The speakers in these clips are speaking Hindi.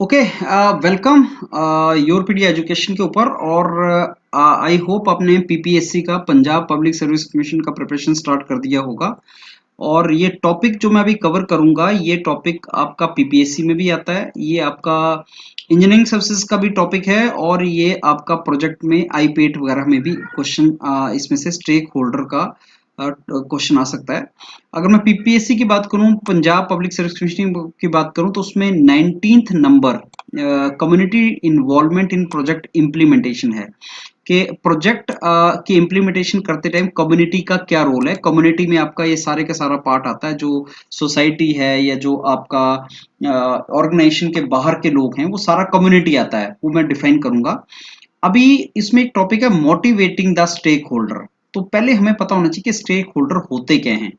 ओके। वेलकम योरपीडिया एजुकेशन के ऊपर। और आई होप आपने पीपीएससी का पंजाब पब्लिक सर्विस कमीशन का प्रिपरेशन स्टार्ट कर दिया होगा। और ये टॉपिक जो मैं अभी कवर करूंगा, ये टॉपिक आपका पीपीएससी में भी आता है, ये आपका इंजीनियरिंग सर्विसेज का भी टॉपिक है, और ये आपका प्रोजेक्ट में आईपेट वगैरह में भी क्वेश्चन इसमें से स्टेक होल्डर का क्वेश्चन आ सकता है। अगर मैं पीपीएससी की बात करूं, पंजाब पब्लिक सर्विस कमीशन की बात करूं, तो उसमें 19th number community involvement in project implementation है कि प्रोजेक्ट की इम्प्लीमेंटेशन करते टाइम कम्युनिटी का क्या रोल है। कम्युनिटी में आपका ये सारे का सारा पार्ट आता है, जो सोसाइटी है या जो आपका ऑर्गेनाइजेशन के बाहर के लोग हैं, वो सारा कम्युनिटी आता है, वो मैं डिफाइन करूंगा। अभी इसमें एक टॉपिक है मोटिवेटिंग द स्टेक होल्डर। तो पहले हमें पता होना चाहिए कि स्टेक होल्डर होते क्या हैं।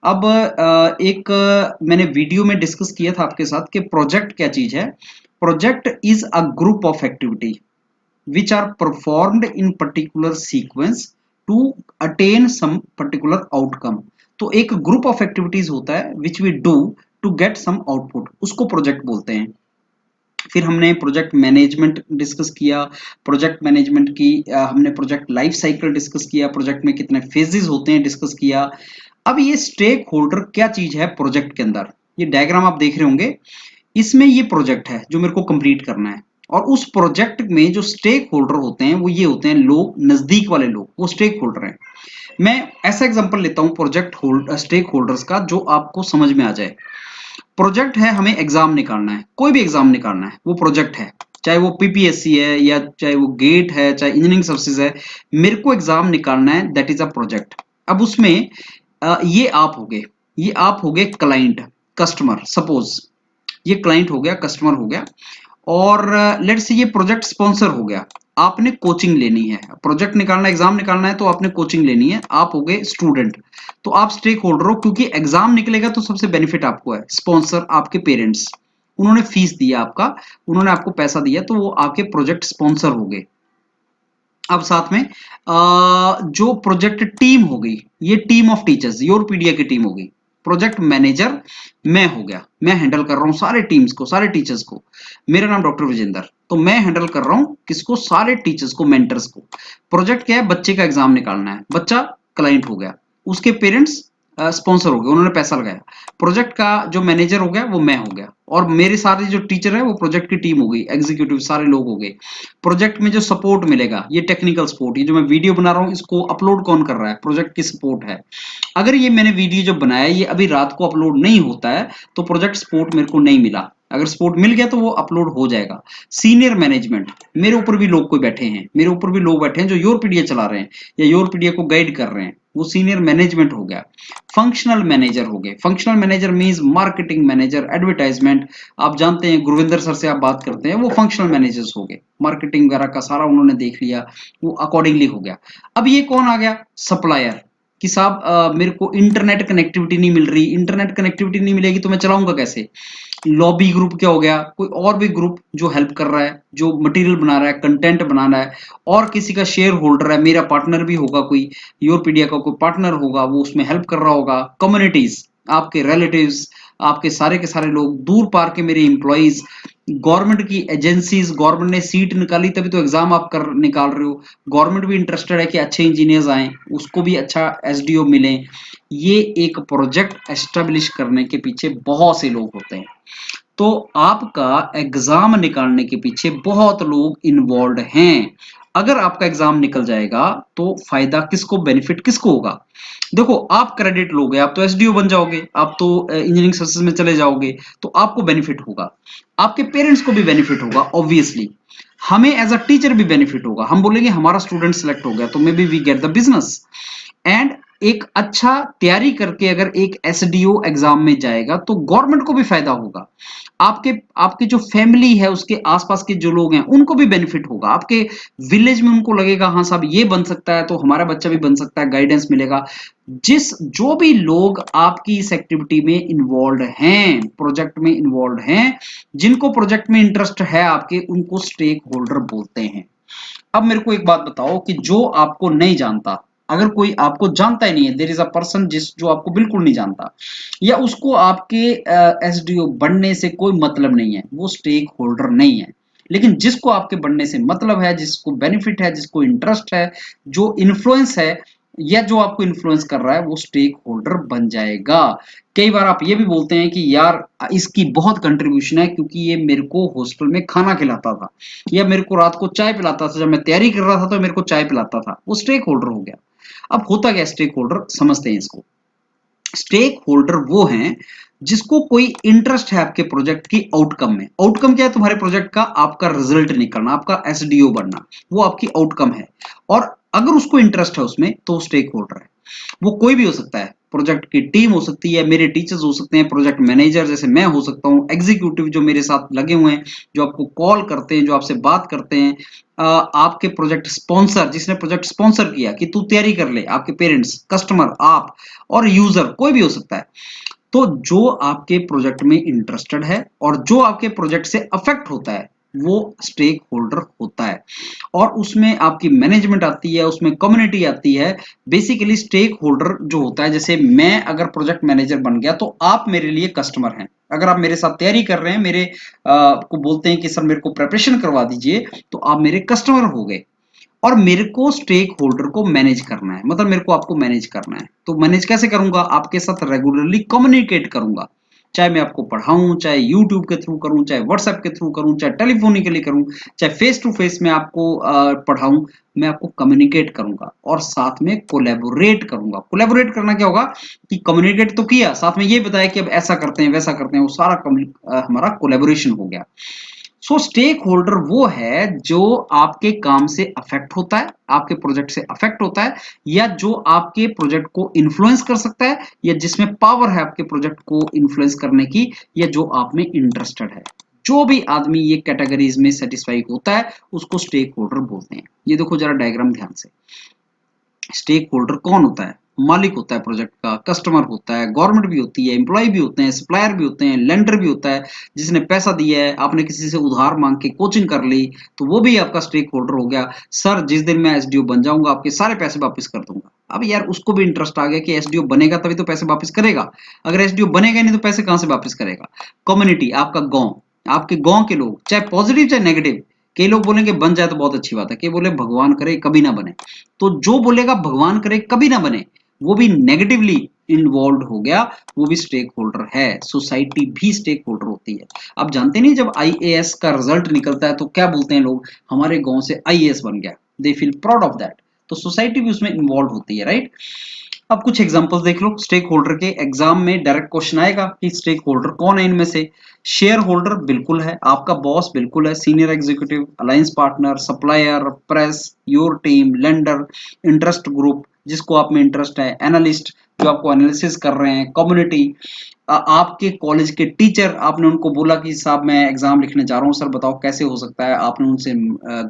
अब मैंने वीडियो में डिस्कस किया था आपके साथ कि प्रोजेक्ट क्या चीज है। Project is a group of activity which are performed in particular sequence to attain some particular outcome। तो एक ग्रुप ऑफ एक्टिविटीज होता है which we do to get some output, उसको प्रोजेक्ट बोलते हैं। फिर हमने प्रोजेक्ट मैनेजमेंट डिस्कस किया। प्रोजेक्ट मैनेजमेंट की हमने प्रोजेक्ट लाइफ साइकिल डिस्कस किया, प्रोजेक्ट में कितने फेजेस होते हैं डिस्कस किया। अब ये स्टेक होल्डर क्या चीज है प्रोजेक्ट के अंदर, ये डायग्राम आप देख रहे होंगे। इसमें ये प्रोजेक्ट है जो मेरे को कंप्लीट करना है, और उस प्रोजेक्ट में जो स्टेक होल्डर होते हैं वो ये होते हैं लोग, नजदीक वाले लोग, वो स्टेक होल्डर हैं। मैं ऐसा एग्जांपल लेता हूं प्रोजेक्ट स्टेक होल्डर्स का जो आपको समझ में आ जाए। प्रोजेक्ट है, हमें एग्जाम निकालना है, कोई भी एग्जाम निकालना है, वो प्रोजेक्ट है। चाहे वो पीपीएससी है या चाहे वो गेट है, चाहे इंजीनियरिंग सर्विसेज है, मेरे को एग्जाम निकालना है, दैट इज अ प्रोजेक्ट। अब उसमें ये आप हो गए क्लाइंट, कस्टमर। सपोज ये क्लाइंट हो गया, कस्टमर हो गया, और लेट्स से ये प्रोजेक्ट स्पॉन्सर हो गया। आपने कोचिंग लेनी है, प्रोजेक्ट निकालना, एग्जाम निकालना है, तो आपने कोचिंग लेनी है, आप हो गए स्टूडेंट। तो आप स्टेक होल्डर हो, क्योंकि एग्जाम निकलेगा तो सबसे बेनिफिट आपको है। स्पॉन्सर आपके पेरेंट्स, उन्होंने फीस दिया आपका, उन्होंने आपको पैसा दिया, तो वो आपके प्रोजेक्ट स्पॉन्सर हो गए। अब साथ में जो प्रोजेक्ट टीम हो गई, ये टीम ऑफ टीचर्स, योरपीडिया की टीम हो गई। प्रोजेक्ट मैनेजर मैं हो गया, मैं हैंडल कर रहा हूं सारे टीम्स को, सारे टीचर्स को। मेरा नाम डॉक्टर विजेंदर, तो मैं हैंडल कर रहा हूं किसको, सारे टीचर्स को, मेंटर्स को। प्रोजेक्ट क्या है, बच्चे का एग्जाम निकालना है, बच्चा क्लाइंट हो गया, उसके पेरेंट्स स्पॉन्सर हो गए, उन्होंने पैसा लगाया। प्रोजेक्ट का जो मैनेजर हो गया वो मैं हो गया, और मेरे सारे जो टीचर है वो प्रोजेक्ट की टीम हो गई, एग्जीक्यूटिव सारे लोग हो गए। प्रोजेक्ट में जो सपोर्ट मिलेगा, ये टेक्निकल सपोर्ट, ये जो मैं वीडियो बना रहा हूं इसको अपलोड कौन कर रहा है, प्रोजेक्ट की सपोर्ट है। अगर ये मैंने वीडियो जो बनाया ये अभी रात को अपलोड नहीं होता है, तो प्रोजेक्ट सपोर्ट मेरे को नहीं मिला। अगर सपोर्ट मिल गया तो वो अपलोड हो जाएगा। सीनियर मैनेजमेंट, मेरे ऊपर भी लोग कोई बैठे हैं, मेरे ऊपर भी लोग बैठे हैं जो योरपीडिया चला रहे हैं या योरपीडिया को गाइड कर रहे हैं, वो सीनियर मैनेजमेंट हो गया। फंक्शनल मैनेजर हो गए, functional manager means marketing manager, advertisement. आप जानते हैं गुरविंदर सर से आप बात करते हैं, वो फंक्शनल मैनेजर्स हो गए, मार्केटिंग वगैरह का सारा उन्होंने देख लिया, वो अकॉर्डिंगली हो गया। अब ये कौन आ गया, सप्लायर, कि साहब मेरे को इंटरनेट कनेक्टिविटी नहीं मिल रही, इंटरनेट कनेक्टिविटी नहीं मिलेगी तो मैं चलाऊंगा कैसे। लॉबी ग्रुप क्या हो गया, कोई और भी ग्रुप जो हेल्प कर रहा है, जो मटेरियल बना रहा है, कंटेंट बना रहा है, और किसी का शेयर होल्डर है, मेरा पार्टनर भी होगा, कोई योरपीडिया का कोई पार्टनर होगा, वो उसमें हेल्प कर रहा होगा। कम्युनिटीज, आपके रिलेटिव्स, आपके सारे के सारे लोग, दूर पार के मेरे इंप्लॉइज, गवर्नमेंट की एजेंसीज, गवर्नमेंट ने सीट निकाली तभी तो एग्जाम आप कर निकाल रहे हो। गवर्नमेंट भी इंटरेस्टेड है कि अच्छे इंजीनियर्स आए, उसको भी अच्छा एसडीओ मिले। ये एक प्रोजेक्ट एस्टेब्लिश करने के पीछे बहुत से लोग होते हैं। तो आपका एग्जाम निकालने के पीछे बहुत लोग इन्वॉल्व हैं। अगर आपका एग्जाम निकल जाएगा तो फायदा किसको, बेनिफिट किसको होगा। देखो, आप क्रेडिट लोगे, आप तो एसडीओ बन जाओगे, आप तो इंजीनियरिंग सर्विसेज में चले जाओगे, तो आपको बेनिफिट होगा, आपके पेरेंट्स को भी बेनिफिट होगा, ऑब्वियसली। हमें एज अ टीचर भी बेनिफिट होगा, हम बोलेंगे हमारा स्टूडेंट सिलेक्ट हो गया तो maybe we get the business. And एक अच्छा तैयारी करके अगर एक एसडीओ एग्जाम में जाएगा तो गवर्नमेंट को भी फायदा होगा, आपके आपके जो फैमिली है उसके आसपास के जो लोग हैं उनको भी बेनिफिट होगा, आपके विलेज में उनको लगेगा हाँ साहब ये बन सकता है तो हमारा बच्चा भी बन सकता है, गाइडेंस मिलेगा। जो भी लोग आपकी इस एक्टिविटी में इन्वॉल्व हैं, प्रोजेक्ट में इन्वॉल्व हैं, जिनको प्रोजेक्ट में इंटरेस्ट है आपके, उनको स्टेक होल्डर बोलते हैं। अब मेरे को एक बात बताओ कि जो आपको नहीं जानता, अगर कोई आपको जानता ही नहीं है, देयर इज अ पर्सन जो आपको बिल्कुल नहीं जानता, या उसको आपके एसडीओ बनने से कोई मतलब नहीं है, वो स्टेक होल्डर नहीं है। लेकिन जिसको आपके बनने से मतलब है, जिसको बेनिफिट है, जिसको इंटरेस्ट है, जो इन्फ्लुएंस है, या जो आपको इन्फ्लुएंस कर रहा है, वो स्टेक होल्डर बन जाएगा। कई बार आप ये भी बोलते हैं कि यार इसकी बहुत कंट्रीब्यूशन है, क्योंकि ये मेरे को हॉस्टल में खाना खिलाता था, या मेरे को रात को चाय पिलाता था, जब मैं तैयारी कर रहा था तो मेरे को चाय पिलाता था, वो स्टेक होल्डर हो गया। अब होता क्या स्टेक होल्डर, समझते हैं इसको। स्टेक होल्डर वो हैं जिसको कोई इंटरेस्ट है आपके प्रोजेक्ट की आउटकम में। आउटकम क्या है तुम्हारे प्रोजेक्ट का? आपका रिजल्ट निकलना, आपका एसडीओ बनना, वो आपकी आउटकम है। और अगर उसको इंटरेस्ट है उसमें, तो स्टेक होल्डर है। वो कोई भी हो सकता है, प्रोजेक्ट की टीम हो सकती है, मेरे टीचर्स हो सकते हैं, प्रोजेक्ट मैनेजर जैसे मैं हो सकता हूँ, एग्जीक्यूटिव जो मेरे साथ लगे हुए हैं, जो आपको कॉल करते हैं, जो आपसे बात करते हैं, आपके प्रोजेक्ट स्पॉन्सर, जिसने प्रोजेक्ट स्पॉन्सर किया कि तू तैयारी कर ले, आपके पेरेंट्स, कस्टमर, आप, और यूजर, कोई भी हो सकता है। तो जो आपके प्रोजेक्ट में इंटरेस्टेड है और जो आपके प्रोजेक्ट से अफेक्ट होता है, वो स्टेक होल्डर होता है। और उसमें आपकी मैनेजमेंट आती है, उसमें कम्युनिटी आती है। बेसिकली स्टेक होल्डर जो होता है, जैसे मैं अगर प्रोजेक्ट मैनेजर बन गया, तो आप मेरे लिए कस्टमर हैं। अगर आप मेरे साथ तैयारी कर रहे हैं, मेरे को बोलते हैं कि सर मेरे को प्रिपरेशन करवा दीजिए, तो आप मेरे कस्टमर हो गए। और मेरे को स्टेक होल्डर को मैनेज करना है, मतलब मेरे को आपको मैनेज करना है। तो मैनेज कैसे करूंगा? आपके साथ रेगुलरली कम्युनिकेट करूंगा, चाहे मैं आपको पढ़ाऊं, चाहे यूट्यूब के थ्रू करूं, चाहे व्हाट्सएप के थ्रू करूं, चाहे टेलीफोनिकली करूं, चाहे फेस टू फेस में आपको पढ़ाऊं। मैं आपको कम्युनिकेट करूंगा और साथ में कोलैबोरेट करूंगा। कोलैबोरेट करना क्या होगा कि कम्युनिकेट तो किया, साथ में ये बताया कि अब ऐसा करते हैं, वैसा करते हैं, वो सारा हमारा कोलैबोरेशन हो गया। सो स्टेक होल्डर वो है जो आपके काम से अफेक्ट होता है, आपके प्रोजेक्ट से अफेक्ट होता है, या जो आपके प्रोजेक्ट को इन्फ्लुएंस कर सकता है, या जिसमें पावर है आपके प्रोजेक्ट को इन्फ्लुएंस करने की, या जो आप में इंटरेस्टेड है। जो भी आदमी ये कैटेगरीज में सेटिस्फाई होता है, उसको स्टेक होल्डर बोलते हैं। ये देखो जरा डायग्राम ध्यान से। स्टेक होल्डर कौन होता है? मालिक होता है प्रोजेक्ट का, कस्टमर होता है, गवर्नमेंट भी होती है, एम्प्लॉय भी होते हैं, सप्लायर भी होते हैं, लेंडर भी होता है, जिसने पैसा दिया है, आपने किसी से उधार मांग के कोचिंग कर ली, तो वो भी आपका स्टेक होल्डर हो गया। सर जिस दिन मैं एसडीओ बन जाऊंगा, आपके सारे पैसे वापस कर दूंगा। अब यार उसको भी इंटरेस्ट आ गया कि एसडीओ बनेगा तभी तो पैसे वापस करेगा, अगर एसडीओ बनेगा नहीं तो पैसे कहां से वापस करेगा? कम्युनिटी, आपका गांव, आपके गांव के लोग, चाहे पॉजिटिव चाहे नेगेटिव। कई लोग बोलेंगे बन जाए तो बहुत अच्छी बात है, कई बोले भगवान करे कभी ना बने। तो जो बोलेगा भगवान करे कभी ना बने, वो भी नेगेटिवली इन्वॉल्व हो गया, वो भी स्टेक होल्डर है। सोसाइटी भी स्टेक होल्डर होती है। आप जानते नहीं, जब आईएएस का रिजल्ट निकलता है तो क्या बोलते हैं लोग? हमारे गांव से आईएएस बन गया, they feel proud of that. तो सोसाइटी भी उसमें इन्वॉल्व होती है, राइट? अब कुछ एग्जांपल्स देख लो स्टेक होल्डर के। एग्जाम में डायरेक्ट क्वेश्चन आएगा कि स्टेक होल्डर कौन है इनमें से। शेयर होल्डर बिल्कुल है, आपका बॉस बिल्कुल है, senior executive, alliance partner, supplier, press, your team, lender, interest group जिसको आप में इंटरेस्ट है, एनालिस्ट जो आपको एनालिसिस कर रहे हैं, कम्युनिटी, आपके कॉलेज के टीचर, आपने उनको बोला कि साहब मैं एग्जाम लिखने जा रहा हूँ, सर बताओ कैसे हो सकता है, आपने उनसे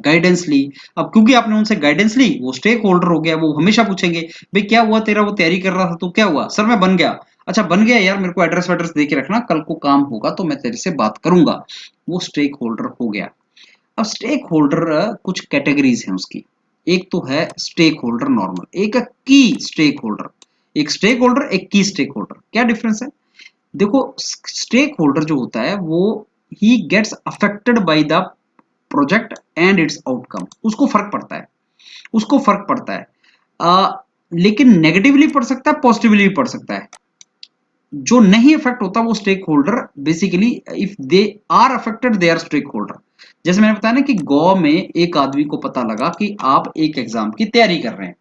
गाइडेंस ली। अब क्योंकि आपने उनसे गाइडेंस ली, वो स्टेक होल्डर हो गया। वो हमेशा पूछेंगे भाई क्या हुआ तेरा, वो तैयारी कर रहा था तो क्या हुआ? सर मैं बन गया। अच्छा बन गया यार, मेरे को एड्रेस वेड्रेस दे के रखना, कल को काम होगा तो मैं तेरे से बात करूंगा। वो स्टेक होल्डर हो गया। अब स्टेक होल्डर कुछ कैटेगरीज हैं उसकी। एक तो है स्टेक होल्डर नॉर्मल, एक है की स्टेक होल्डर। एक स्टेक होल्डर, एक की स्टेक होल्डर, क्या डिफरेंस है? देखो स्टेक होल्डर जो होता है वो ही gets affected by the project and its outcome. उसको फर्क पड़ता है, उसको फर्क पड़ता है। लेकिन नेगेटिवली पड़ सकता है, पॉजिटिवली भी पड़ सकता है। जो नहीं अफेक्ट होता वो stakeholder, basically if they are affected they are stakeholder. जैसे मैंने बताया ना कि गांव में एक आदमी को पता लगा कि आप एक एग्जाम की तैयारी कर रहे हैं,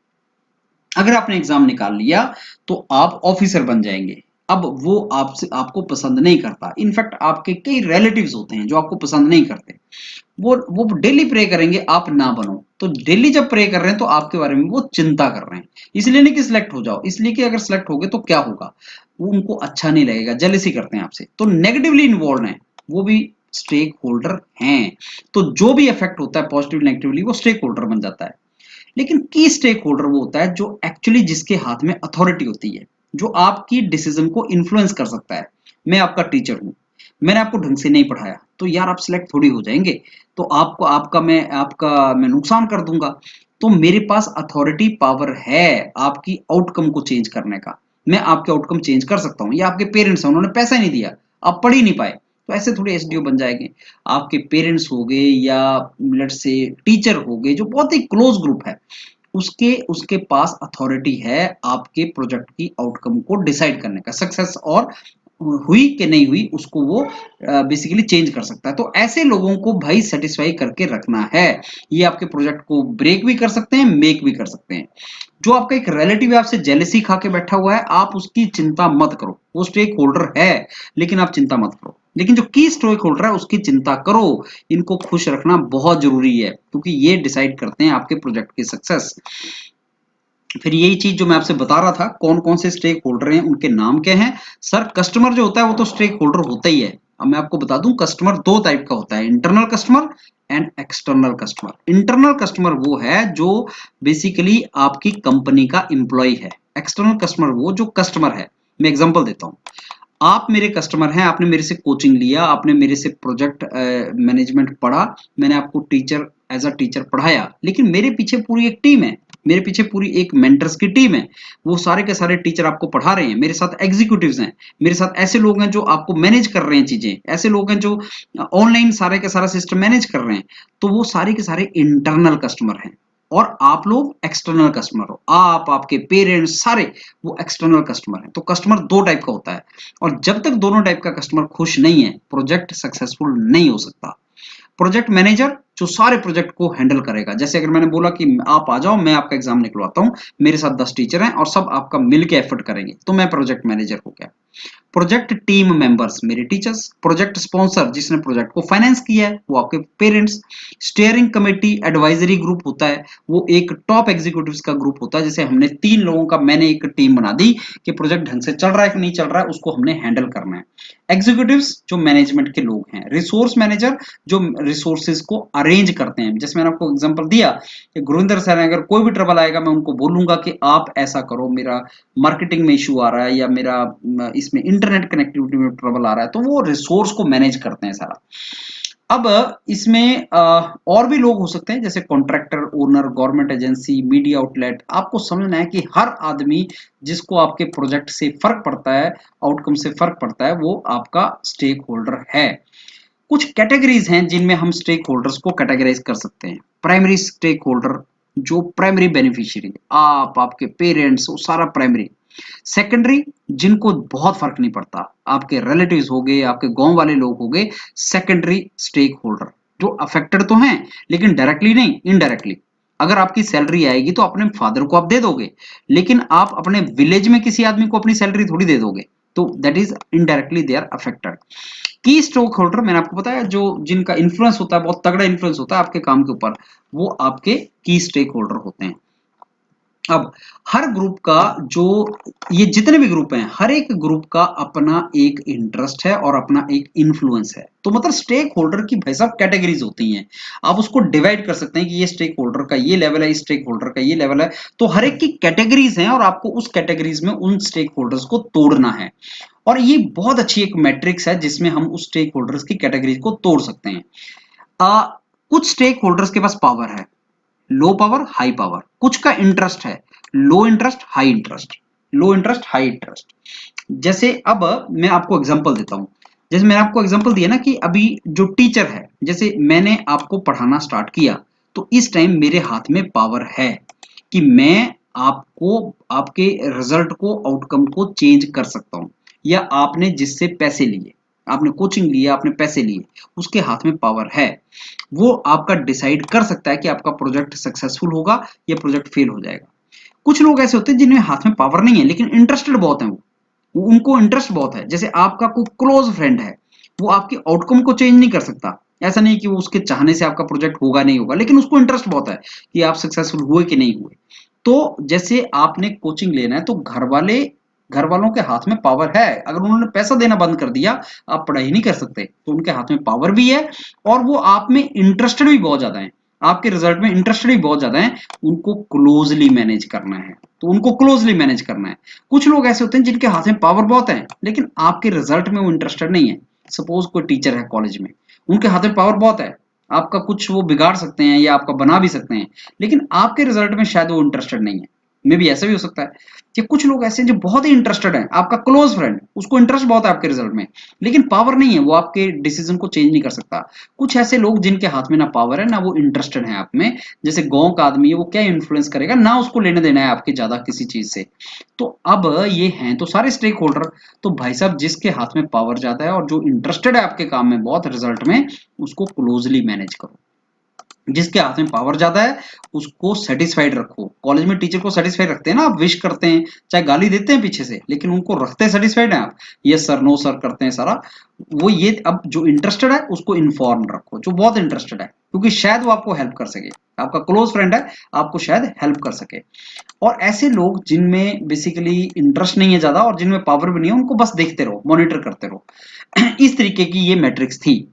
अगर आपने एग्जाम निकाल लिया तो आप ऑफिसर बन जाएंगे। अब वो आपसे आपको पसंद नहीं करता, इनफैक्ट आपके कई रिलेटिव्स होते हैं जो आपको पसंद नहीं करते। वो डेली प्रे करेंगे आप ना बनो। तो डेली जब प्रे कर रहे हैं तो आपके बारे में वो चिंता कर रहे हैं। इसलिए नहीं कि सिलेक्ट हो जाओ, इसलिए कि अगर सिलेक्ट हो गए तो क्या होगा, वो उनको अच्छा नहीं लगेगा, जेलसी करते हैं आपसे, तो नेगेटिवली इन्वॉल्व हैं। वो भी स्टेक होल्डर हैं। तो जो भी इफेक्ट होता है पॉजिटिव नेगेटिवली, वो स्टेक होल्डर बन जाता है। लेकिन की स्टेक होल्डर वो होता है जो एक्चुअली जिसके हाथ में अथॉरिटी होती है, जो आपकी डिसीजन को इन्फ्लुएंस कर सकता है। मैं आपका टीचर हूं, मैंने आपको ढंग से नहीं पढ़ाया तो यार आप सिलेक्ट थोड़ी हो जाएंगे, तो आपको आपका मैं नुकसान कर दूंगा। तो मेरे पास अथॉरिटी पावर है आपकी आउटकम को चेंज करने का। मैं आपके आउटकम चेंज कर सकता हूँ। या आपके पेरेंट्स हैं, उन्होंने पैसा नहीं दिया, आप पढ़ ही नहीं पाए, तो ऐसे थोड़े एसडीओ बन जाएंगे। आपके पेरेंट्स हो गए या लेट्स से टीचर हो गए जो बहुत ही क्लोज ग्रुप है, उसके उसके पास अथॉरिटी है आपके प्रोजेक्ट की आउटकम को डिसाइड करने का, सक्सेस और हुई कि नहीं हुई उसको वो बेसिकली चेंज कर सकता है। तो ऐसे लोगों को भाई सेटिस्फाई करके रखना है। ये आपके प्रोजेक्ट को ब्रेक भी कर सकते हैं, मेक भी कर सकते हैं। जो आपका एक रिलेटिव है आपसे जेलेसी खा के बैठा हुआ है, आप उसकी चिंता मत करो, वो स्टेक होल्डर है लेकिन आप चिंता मत करो। लेकिन जो की स्टेक होल्डर है उसकी चिंता करो। इनको खुश रखना बहुत जरूरी है क्योंकि ये डिसाइड करते हैं आपके प्रोजेक्ट की सक्सेस। फिर यही चीज जो मैं आपसे बता रहा था, कौन कौन से स्टेक होल्डर हैं, उनके नाम क्या हैं। सर कस्टमर जो होता है वो तो स्टेक होल्डर होता ही है। अब मैं आपको बता दूं, कस्टमर दो टाइप का होता है, internal customer and external customer. Internal customer वो है जो बेसिकली आपकी कंपनी का एम्प्लॉय है। एक्सटर्नल कस्टमर वो जो कस्टमर है। मैं एग्जांपल देता हूं, आप मेरे कस्टमर हैं, आपने मेरे से कोचिंग लिया, आपने मेरे से प्रोजेक्ट मैनेजमेंट पढ़ा, मैंने आपको टीचर एज अ टीचर पढ़ाया, लेकिन मेरे पीछे पूरी एक टीम है, मेरे पीछे पूरी एक मेंटर्स की टीम है। वो सारे के सारे टीचर आपको पढ़ा रहे हैं, मेरे साथ एग्जीक्यूटिव्स हैं, मेरे साथ ऐसे लोग हैं जो आपको मैनेज कर रहे हैं चीजें, ऐसे लोग हैं जो ऑनलाइन सारे का सारा सिस्टम मैनेज कर रहे हैं। तो वो सारे के सारे इंटरनल कस्टमर हैं। और आप लोग एक्सटर्नल कस्टमर हो, आप आपके पेरेंट्स सारे वो एक्सटर्नल कस्टमर हैं। तो कस्टमर दो टाइप का होता है, और जब तक दोनों टाइप का कस्टमर खुश नहीं है प्रोजेक्ट सक्सेसफुल नहीं हो सकता। प्रोजेक्ट मैनेजर जो सारे प्रोजेक्ट को हैंडल करेगा, जैसे अगर मैंने बोला कि आप आ जाओ मैं आपका एग्जाम निकलवाता हूं, मेरे साथ 10 टीचर हैं और सब आपका मिलके एफर्ट करेंगे, तो मैं प्रोजेक्ट मैनेजर हो गया। प्रोजेक्ट टीम मेंबर्स मेरे टीचर्स, प्रोजेक्ट स्पॉन्सर जिसने प्रोजेक्ट को फाइनेंस किया है वो आपके parents, steering committee advisory group होता है, वो एक टॉप एग्जीक्यूटिव्स का ग्रुप होता है। जैसे हमने 3 लोगों का मैंने एक टीम बना दी कि प्रोजेक्ट ढंग से चल रहा है कि नहीं चल रहा है उसको हमने हैंडल करना है। एग्जीक्यूटिव्स जो मैनेजमेंट के लोग हैं, रिसोर्स मैनेजर जो रिसोर्सेज को अरेंज करते हैं। जैसे मैंने आपको एग्जांपल दिया कि गुरविंदर सर अगर कोई भी ट्रबल आएगा मैं उनको बोलूंगा कि आप ऐसा करो, मेरा मार्केटिंग में इशू आ रहा है या मेरा इसमें इंटरनेट कनेक्टिविटी में ट्रबल आ रहा है, तो वो रिसोर्स को मैनेज करते हैं सारा। अब इसमें और भी लोग हो सकते हैं जैसे contractor, owner, government agency, media outlet. आपको समझना है कि हर आदमी जिसको आपके प्रोजेक्ट से फर्क पड़ता है, आउटकम से फर्क पड़ता है, वो आपका स्टेक होल्डर है। कुछ कैटेगरीज हैं जिनमें हम स्टेक होल्डर्स को कैटेगराइज कर सकते हैं। प्राइमरी स्टेक होल्डर जो प्राइमरी बेनिफिशियरी, आप आपके पेरेंट्स, वो सारा प्राइमरी। सेकेंडरी जिनको बहुत फर्क नहीं पड़ता, आपके रिलेटिव्स हो गए, आपके गांव वाले लोग हो गए, सेकेंडरी स्टेक होल्डर जो अफेक्टेड तो हैं लेकिन डायरेक्टली नहीं, इनडायरेक्टली। अगर आपकी सैलरी आएगी तो अपने फादर को आप दे दोगे, लेकिन आप अपने विलेज में किसी आदमी को अपनी सैलरी थोड़ी दे दोगे, तो that is indirectly they are affected. की स्टॉक होल्डर मैंने आपको बताया जो जिनका इन्फ्लुएंस होता है, बहुत तगड़ा इन्फ्लुएंस होता है आपके काम के ऊपर, वो आपके की स्टेक होल्डर होते हैं। अब हर ग्रुप का जो, ये जितने भी ग्रुप हैं, हर एक ग्रुप का अपना एक इंटरेस्ट है और अपना एक इन्फ्लुएंस है। तो मतलब स्टेक होल्डर की भाई साहब कैटेगरीज होती हैं, आप उसको डिवाइड कर सकते हैं कि ये स्टेक होल्डर का ये लेवल है, इस स्टेक होल्डर का ये लेवल है। तो हर एक की कैटेगरीज हैं और आपको उस कैटेगरीज में उन स्टेक होल्डर्स को तोड़ना है। और ये बहुत अच्छी एक मैट्रिक्स है जिसमें हम उस स्टेक होल्डर्स की कैटेगरीज को तोड़ सकते हैं। आ, कुछ स्टेक होल्डर्स के पास पावर है, लो पावर हाई पावर। कुछ का इंटरेस्ट है, लो इंटरेस्ट हाई इंटरेस्ट, लो इंटरेस्ट हाई इंटरेस्ट। जैसे अब मैं आपको एग्जांपल देता हूं, जैसे मैंने आपको एग्जांपल दिया ना कि अभी जो टीचर है, जैसे मैंने आपको पढ़ाना स्टार्ट किया, तो इस टाइम मेरे हाथ में पावर है कि मैं आपको आपके रिजल्ट को, आउटकम को चेंज कर सकता हूं। या आपने जिससे पैसे लिए, आपने कोचिंग लिया, आपने पैसे लिए, उसके हाथ में पावर है, वो आपका डिसाइड कर सकता है कि आपका प्रोजेक्ट सक्सेसफुल होगा या प्रोजेक्ट फेल हो जाएगा। कुछ लोग ऐसे होते हैं जिनमें हाथ में पावर नहीं है लेकिन इंटरेस्टेड बहुत है, वो उनको इंटरेस्ट बहुत है। जैसे आपका कोई क्लोज फ्रेंड है, वो आपके आउटकम को चेंज नहीं कर सकता। ऐसा नहीं कि वो उसके चाहने से आपका प्रोजेक्ट होगा नहीं होगा, लेकिन उसको इंटरेस्ट बहुत है कि आप सक्सेसफुल हुए कि नहीं हुए। तो जैसे आपने कोचिंग लेना है तो घर वालों के हाथ में पावर है। अगर उन्होंने पैसा देना बंद कर दिया, आप पढ़ाई नहीं कर सकते। तो उनके हाथ में पावर भी है और वो आप में इंटरेस्टेड भी बहुत ज्यादा है, आपके रिजल्ट में इंटरेस्टेड भी बहुत ज्यादा है। उनको क्लोजली मैनेज करना है, तो उनको क्लोजली मैनेज करना है। कुछ लोग ऐसे होते हैं जिनके हाथ में पावर बहुत है लेकिन आपके रिजल्ट में वो इंटरेस्टेड नहीं है। सपोज कोई टीचर है कॉलेज में, उनके हाथ में पावर बहुत है, आपका कुछ वो बिगाड़ सकते हैं या आपका बना भी सकते हैं, लेकिन आपके रिजल्ट में शायद वो इंटरेस्टेड नहीं है। मे बी ऐसा भी हो सकता है कि कुछ लोग ऐसे हैं जो बहुत ही इंटरेस्टेड हैं, आपका क्लोज फ्रेंड, उसको इंटरेस्ट बहुत है आपके रिजल्ट में, लेकिन पावर नहीं है, वो आपके डिसीजन को चेंज नहीं कर सकता। कुछ ऐसे लोग जिनके हाथ में ना पावर है ना वो इंटरेस्टेड है आप में, जैसे गांव का आदमी है, वो क्या इन्फ्लुएंस करेगा, ना उसको लेने देना है आपके ज्यादा किसी चीज से। तो अब ये हैं तो सारे स्टेक होल्डर, तो भाई साहब जिसके हाथ में पावर ज्यादा है और जो इंटरेस्टेड है आपके काम में बहुत रिजल्ट में, उसको क्लोजली मैनेज करो। जिसके हाथ में पावर ज्यादा है उसको सेटिस्फाइड रखो। कॉलेज में टीचर को सेटिस्फाइड रखते हैं ना, आप विश करते हैं, चाहे गाली देते हैं पीछे से, लेकिन उनको रखते हैं सेटिस्फाइड है आप, यस सर नो सर करते हैं सारा। वो ये अब जो इंटरेस्टेड है उसको इन्फॉर्म रखो, जो बहुत इंटरेस्टेड है, क्योंकि शायद वो आपको हेल्प कर सके, आपका क्लोज फ्रेंड है, आपको शायद हेल्प कर सके। और ऐसे लोग जिनमें बेसिकली इंटरेस्ट नहीं है ज्यादा और जिनमें पावर भी नहीं है, उनको बस देखते रहो, मॉनिटर करते रहो। इस तरीके की ये मैट्रिक्स थी।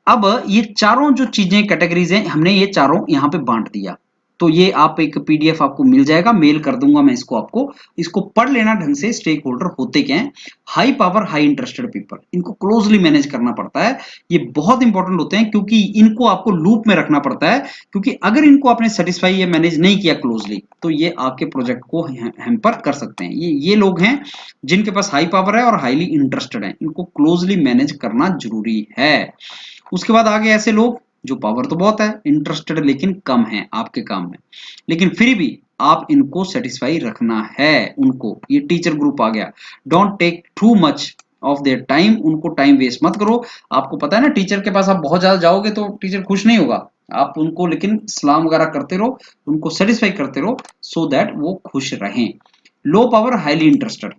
अब ये चारों जो चीजें कैटेगरीज हैं, हमने ये चारों यहाँ पे बांट दिया। तो ये आप एक पीडीएफ आपको मिल जाएगा, मेल कर दूंगा मैं इसको आपको, इसको पढ़ लेना ढंग से। स्टेक होल्डर होते क्या हैं? High power high interested people, इनको क्लोजली मैनेज करना पड़ता है। ये बहुत इंपॉर्टेंट होते हैं क्योंकि इनको आपको लूप में रखना पड़ता है, क्योंकि अगर इनको आपने सेटिस्फाई या मैनेज नहीं किया क्लोजली, तो ये आपके प्रोजेक्ट को हैम्पर कर सकते हैं। ये लोग हैं जिनके पास हाई पावर है और हाईली इंटरेस्टेड है, इनको क्लोजली मैनेज करना जरूरी है। उसके बाद आगे ऐसे लोग जो पावर तो बहुत है, इंटरेस्टेड लेकिन कम है आपके काम में, लेकिन फिर भी आप इनको सेटिस्फाई रखना है उनको। ये टीचर ग्रुप आ गया। Don't take too much of their time, उनको टाइम वेस्ट मत करो। आपको पता है ना, टीचर के पास आप बहुत ज्यादा जाओगे तो टीचर खुश नहीं होगा। आप उनको लेकिन सलाम वगैरह करते रहो, उनको सेटिस्फाई करते रहो, सो दैट वो खुश रहें। लो पावर हाईली इंटरेस्टेड,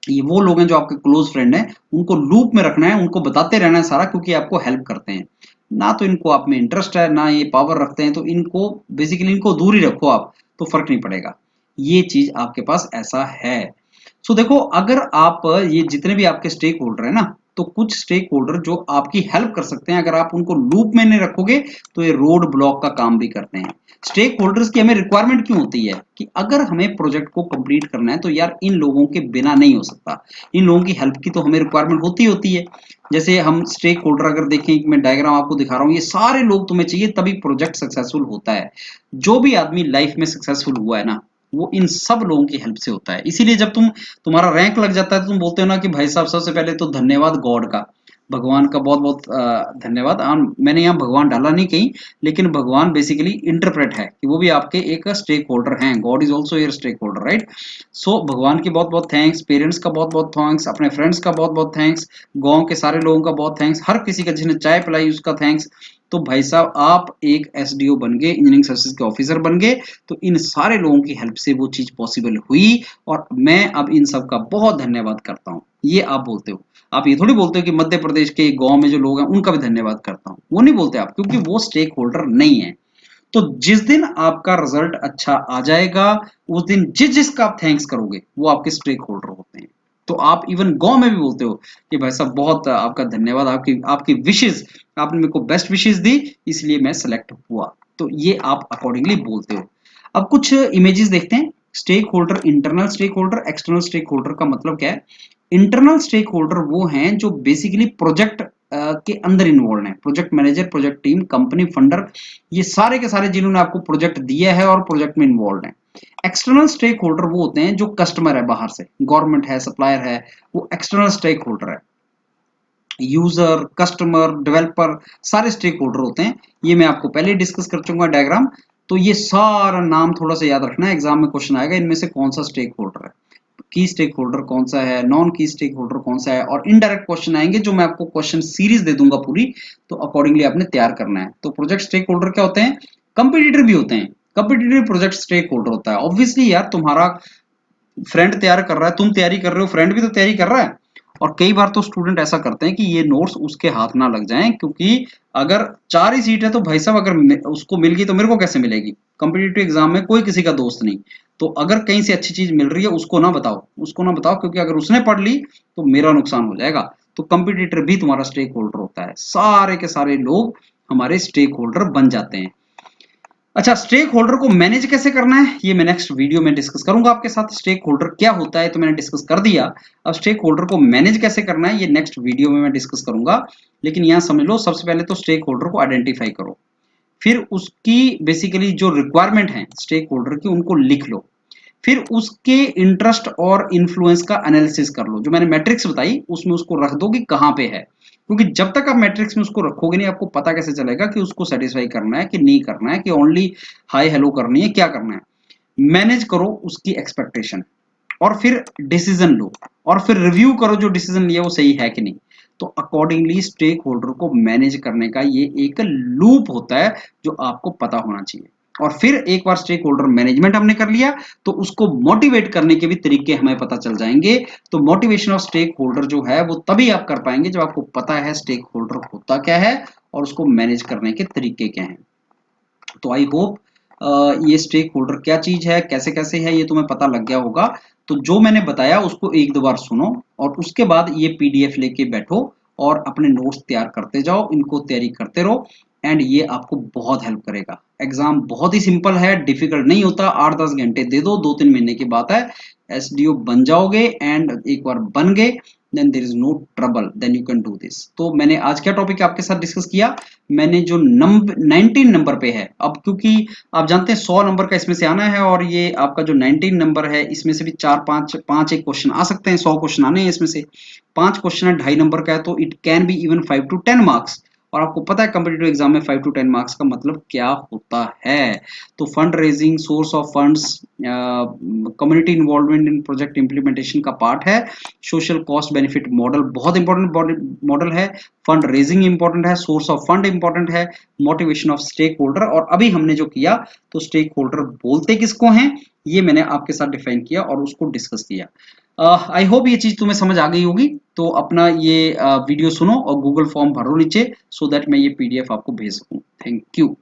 ये वो लोग हैं जो आपके क्लोज फ्रेंड हैं, उनको लूप में रखना है, उनको बताते रहना है सारा, क्योंकि आपको हेल्प करते हैं। ना तो इनको आप में इंटरेस्ट है ना ये पावर रखते हैं, तो इनको बेसिकली इनको दूर ही रखो आप, तो फर्क नहीं पड़ेगा। ये चीज आपके पास ऐसा है। सो देखो, अगर आप ये जितने भी आपके स्टेक होल्डर है ना, तो कुछ स्टेक होल्डर जो आपकी हेल्प कर सकते हैं, अगर आप उनको लूप में नहीं रखोगे तो ये रोड ब्लॉक का काम भी करते हैं। स्टेक होल्डर्स की हमें रिक्वायरमेंट क्यों होती है कि अगर हमें प्रोजेक्ट को कंप्लीट करना है तो यार इन लोगों के बिना नहीं हो सकता, इन लोगों की हेल्प की तो हमें रिक्वायरमेंट होती है। जैसे हम स्टेक होल्डर अगर देखें, मैं डायग्राम आपको दिखा रहा हूँ, ये सारे लोग तुम्हें चाहिए तभी प्रोजेक्ट सक्सेसफुल होता है। जो भी आदमी लाइफ में सक्सेसफुल हुआ है ना, वो इन सब लोगों की हेल्प से होता है। इसीलिए जब तुम्हारा रैंक लग जाता है तो तुम बोलते हो ना कि भाई साहब सबसे पहले तो धन्यवाद गॉड का, भगवान का बहुत बहुत धन्यवाद। मैंने यहाँ भगवान डाला नहीं कहीं, लेकिन भगवान बेसिकली इंटरप्रेट है कि वो भी आपके एक स्टेक होल्डर हैं। God is also your stakeholder, right? So भगवान की बहुत बहुत थैंक्स, पेरेंट्स का बहुत बहुत थैंक्स, अपने फ्रेंड्स का बहुत बहुत थैंक्स, गांव के सारे लोगों का बहुत थैंक्स, हर किसी का जिसने चाय पिलाई उसका थैंक्स। तो भाई साहब आप एक एसडीओ बन गए, इंजीनियरिंग सर्विसेज के ऑफिसर बन गए, तो इन सारे लोगों की हेल्प से वो चीज पॉसिबल हुई, और मैं अब इन सब का बहुत धन्यवाद करता हूँ। ये आप बोलते हो। आप ये थोड़ी बोलते हो कि मध्य प्रदेश के गांव में जो लोग हैं उनका भी धन्यवाद करता हूँ, वो नहीं बोलते आप, क्योंकि वो स्टेक होल्डर नहीं है। तो जिस दिन आपका रिजल्ट अच्छा आ जाएगा, उस दिन जिस जिसका आप थैंक्स करोगे वो आपके स्टेक होल्डर होते हैं। तो आप इवन गांव में भी बोलते हो कि भाई साहब बहुत आपका धन्यवाद, आपकी आपकी विशेष, आपने मेरे को बेस्ट विशेष दी, इसलिए मैं सेलेक्ट हुआ। तो ये आप अकॉर्डिंगली बोलते हो। अब कुछ इमेजेस देखते हैं। Stakeholder, internal stakeholder, external stakeholder का मतलब क्या है? इंटरनल स्टेक होल्डर वो हैं जो बेसिकली प्रोजेक्ट के अंदर इन्वॉल्व हैं। Project manager, project team, company, funder, ये सारे के सारे जिन्होंने आपको प्रोजेक्ट दिया है और प्रोजेक्ट में इन्वॉल्व हैं। एक्सटर्नल स्टेक होल्डर वो होते हैं जो कस्टमर है, बाहर से गवर्नमेंट है, सप्लायर है, वो एक्सटर्नल स्टेक होल्डर है। यूजर, कस्टमर, डेवलपर, सारे स्टेक होल्डर होते हैं। ये मैं आपको पहले डिस्कस कर चुका डायग्राम। तो ये सारा नाम थोड़ा सा याद रखना है, एग्जाम में क्वेश्चन आएगा इनमें से कौन सा स्टेक होल्डर है, की स्टेक होल्डर कौन सा है, नॉन की स्टेक होल्डर कौन सा है, और इनडायरेक्ट क्वेश्चन आएंगे जो मैं आपको क्वेश्चन सीरीज दे दूंगा पूरी, तो अकॉर्डिंगली आपने तैयार करना है। तो प्रोजेक्ट स्टेक होल्डर क्या होते हैं? कंपटीटर भी होते हैं। कंपटीटर प्रोजेक्ट स्टेक होल्डर होता है। ऑब्वियसली यार, तुम्हारा फ्रेंड तैयार कर रहा है, तुम तैयारी कर रहे हो, फ्रेंड भी तो तैयारी कर रहा है। और कई बार तो स्टूडेंट ऐसा करते हैं कि ये नोट्स उसके हाथ ना लग जाएं, क्योंकि अगर 4 ही सीट है तो भाई साहब अगर उसको मिल गई तो मेरे को कैसे मिलेगी? कॉम्पिटिटिव एग्जाम में कोई किसी का दोस्त नहीं। तो अगर कहीं से अच्छी चीज मिल रही है उसको ना बताओ, उसको ना बताओ, क्योंकि अगर उसने पढ़ ली तो मेरा नुकसान हो जाएगा। तो कंपटीटर भी तुम्हारा स्टेक होल्डर होता है। सारे के सारे लोग हमारे स्टेक होल्डर बन जाते हैं। अच्छा, स्टेक होल्डर को मैनेज कैसे करना है ये मैं नेक्स्ट वीडियो में डिस्कस करूंगा आपके साथ। स्टेक होल्डर क्या होता है तो मैंने डिस्कस कर दिया। अब स्टेक होल्डर को मैनेज कैसे करना है ये नेक्स्ट वीडियो में मैं डिस्कस करूंगा। लेकिन यहां समझ लो, सबसे पहले तो स्टेक होल्डर को आइडेंटिफाई करो, फिर उसकी बेसिकली जो रिक्वायरमेंट है स्टेक होल्डर की उनको लिख लो, फिर उसके इंटरेस्ट और इन्फ्लुएंस का एनालिसिस कर लो। जो मैंने मैट्रिक्स बताई उसमें उसको रख दो कि कहां पे है, क्योंकि जब तक आप मैट्रिक्स में उसको रखोगे नहीं आपको पता कैसे चलेगा कि उसको सेटिस्फाई करना है कि नहीं करना है, कि ओनली हाई हेलो करनी है, क्या करना है। मैनेज करो उसकी एक्सपेक्टेशन और फिर डिसीजन लो, और फिर रिव्यू करो जो डिसीजन लिया वो सही है कि नहीं। तो अकॉर्डिंगली स्टेक होल्डर को मैनेज करने का ये एक लूप होता है जो आपको पता होना चाहिए। और फिर एक बार स्टेक होल्डर मैनेजमेंट हमने कर लिया तो उसको मोटिवेट करने के भी तरीके हमें पता चल जाएंगे। तो मोटिवेशन ऑफ स्टेक होल्डर जो है वो तभी आप कर पाएंगे जब आपको पता है स्टेक होल्डर होता क्या है और उसको मैनेज करने के तरीके क्या हैं। तो आई होप ये स्टेक होल्डर क्या चीज है, कैसे कैसे है, ये तुम्हें पता लग गया होगा। तो जो मैंने बताया उसको एक दो बार सुनो और उसके बाद ये पीडीएफ लेके बैठो और अपने नोट्स तैयार करते जाओ, इनको तैयारी करते रहो। एंड ये आपको बहुत हेल्प करेगा। एग्जाम बहुत ही सिंपल है, डिफिकल्ट नहीं होता। 8-10 घंटे दे दो, 2-3 महीने की बात है, एसडीओ बन जाओगे। एंड एक बार बन गए then there is no trouble, then you can do this. तो मैंने आज क्या टॉपिक आपके साथ डिस्कस किया, मैंने जो नंबर 19 नंबर पे है, अब क्योंकि आप जानते हैं 100 नंबर का इसमें से आना है और ये आपका जो 19 नंबर है इसमें से भी 4-5 एक क्वेश्चन आ सकते हैं। 100 क्वेश्चन आने हैं इसमें से, 5 क्वेश्चन है 2.5 नंबर का है, तो it can be even 5 to 10 marks. और आपको पता है कम्पिटेटिव एग्जाम में 5 to 10 मार्क्स का मतलब क्या होता है। तो fund raising, source of funds, community involvement in project implementation का पार्ट है। सोशल कॉस्ट बेनिफिट मॉडल बहुत इंपॉर्टेंट मॉडल है। फंड रेजिंग इंपॉर्टेंट है, सोर्स ऑफ फंड इंपॉर्टेंट है, मोटिवेशन ऑफ स्टेक होल्डर। और अभी हमने जो किया तो स्टेक होल्डर बोलते किसको हैं ये मैंने आपके साथ डिफाइन किया और उसको डिस्कस किया। आई होप ये चीज तुम्हें समझ आ गई होगी। तो अपना ये वीडियो सुनो और गूगल फॉर्म भरो नीचे, सो दैट मैं ये पीडीएफ आपको भेज सकूं। Thank you.